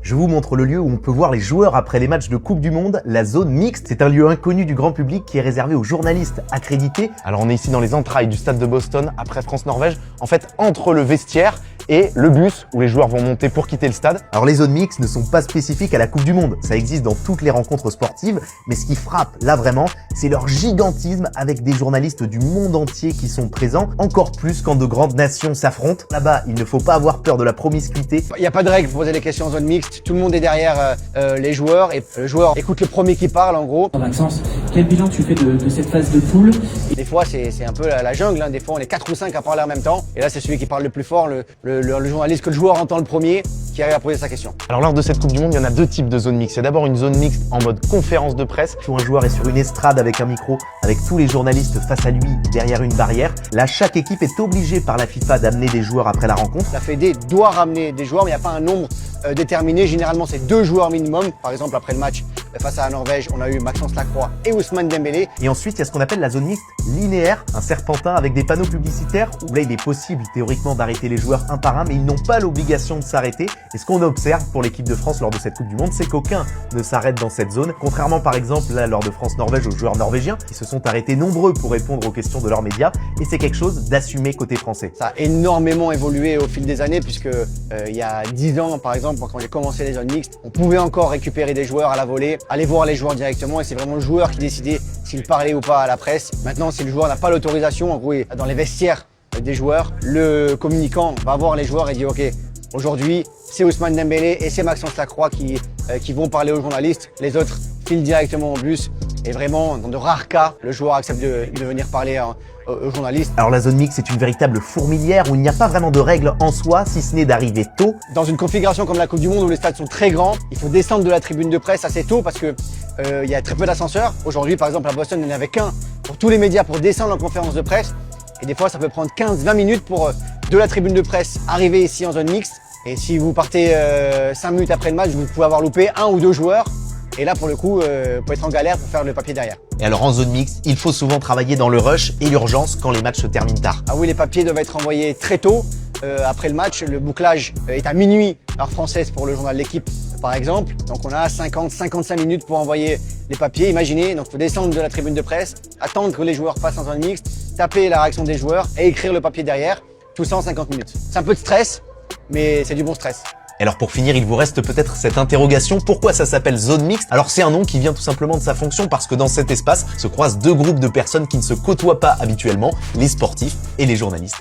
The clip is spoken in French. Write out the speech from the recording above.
Je vous montre le lieu où on peut voir les joueurs après les matchs de Coupe du Monde, la zone mixte. C'est un lieu inconnu du grand public qui est réservé aux journalistes accrédités. Alors on est ici dans les entrailles du stade de Boston après France-Norvège, en fait entre le vestiaire et le bus où les joueurs vont monter pour quitter le stade. Alors les zones mixtes ne sont pas spécifiques à la Coupe du Monde, ça existe dans toutes les rencontres sportives, mais ce qui frappe là vraiment, c'est leur gigantisme avec des journalistes du monde entier qui sont présents, encore plus quand de grandes nations s'affrontent. Là-bas, il ne faut pas avoir peur de la promiscuité. Il n'y a pas de règle pour poser les questions en zone mixte, tout le monde est derrière les joueurs et le joueur écoute le premier qui parle en gros. Maxence, quel bilan tu fais de cette phase de poule? Des fois c'est un peu la jungle, hein. Des fois on est 4 ou 5 à parler en même temps et là c'est celui qui parle le plus fort, le journaliste que le joueur entend le premier qui arrive à poser sa question. Alors lors de cette Coupe du Monde, il y en a deux types de zones mixtes. Il y a d'abord une zone mixte en mode conférence de presse. Où un joueur est sur une estrade avec un micro, avec tous les journalistes face à lui derrière une barrière. Là, chaque équipe est obligée par la FIFA d'amener des joueurs après la rencontre. La Fédé doit ramener des joueurs, mais il n'y a pas un nombre déterminé. Généralement, c'est 2 joueurs minimum. Par exemple, après le match face à la Norvège, on a eu Maxence Lacroix et Ousmane Dembélé. Et ensuite, il y a ce qu'on appelle la zone mixte linéaire, un serpentin avec des panneaux publicitaires où là, il est possible théoriquement d'arrêter les joueurs un par un, mais ils n'ont pas l'obligation de s'arrêter. Et ce qu'on observe pour l'équipe de France lors de cette Coupe du Monde, c'est qu'aucun ne s'arrête dans cette zone. Contrairement par exemple là, lors de France-Norvège aux joueurs norvégiens qui se sont arrêtés nombreux pour répondre aux questions de leurs médias. Et c'est quelque chose d'assumé côté français. Ça a énormément évolué au fil des années puisque il y a 10 ans par exemple, quand j'ai commencé les zones mixtes, on pouvait encore récupérer des joueurs à la volée, aller voir les joueurs directement et c'est vraiment le joueur qui décidait s'il parlait ou pas à la presse. Maintenant, si le joueur n'a pas l'autorisation, en gros, dans les vestiaires des joueurs, le communicant va voir les joueurs et dit ok, aujourd'hui c'est Ousmane Dembélé et c'est Maxence Lacroix qui vont parler aux journalistes, les autres filent directement au bus et vraiment dans de rares cas, le joueur accepte de venir parler aux journalistes. Alors la zone mixte est une véritable fourmilière où il n'y a pas vraiment de règles en soi, si ce n'est d'arriver tôt. Dans une configuration comme la Coupe du Monde où les stades sont très grands, il faut descendre de la tribune de presse assez tôt parce que il y a très peu d'ascenseurs. Aujourd'hui, par exemple, à Boston, il n'y en avait qu'un pour tous les médias pour descendre en conférence de presse. Et des fois, ça peut prendre 15-20 minutes pour de la tribune de presse arriver ici en zone mixte. Et si vous partez 5 minutes après le match, vous pouvez avoir loupé 1 ou 2 joueurs. Et là, pour le coup, vous pouvez être en galère pour faire le papier derrière. Et alors en zone mixte, il faut souvent travailler dans le rush et l'urgence quand les matchs se terminent tard. Ah oui, les papiers doivent être envoyés très tôt. Après le match, le bouclage est à minuit, heure française pour le journal L'Équipe par exemple. Donc on a 50-55 minutes pour envoyer les papiers. Imaginez, donc il faut descendre de la tribune de presse, attendre que les joueurs passent en zone mixte, taper la réaction des joueurs et écrire le papier derrière, tout ça en 50 minutes. C'est un peu de stress, mais c'est du bon stress. Et alors pour finir, il vous reste peut-être cette interrogation, pourquoi ça s'appelle zone mixte? Alors c'est un nom qui vient tout simplement de sa fonction parce que dans cet espace se croisent deux groupes de personnes qui ne se côtoient pas habituellement, les sportifs et les journalistes.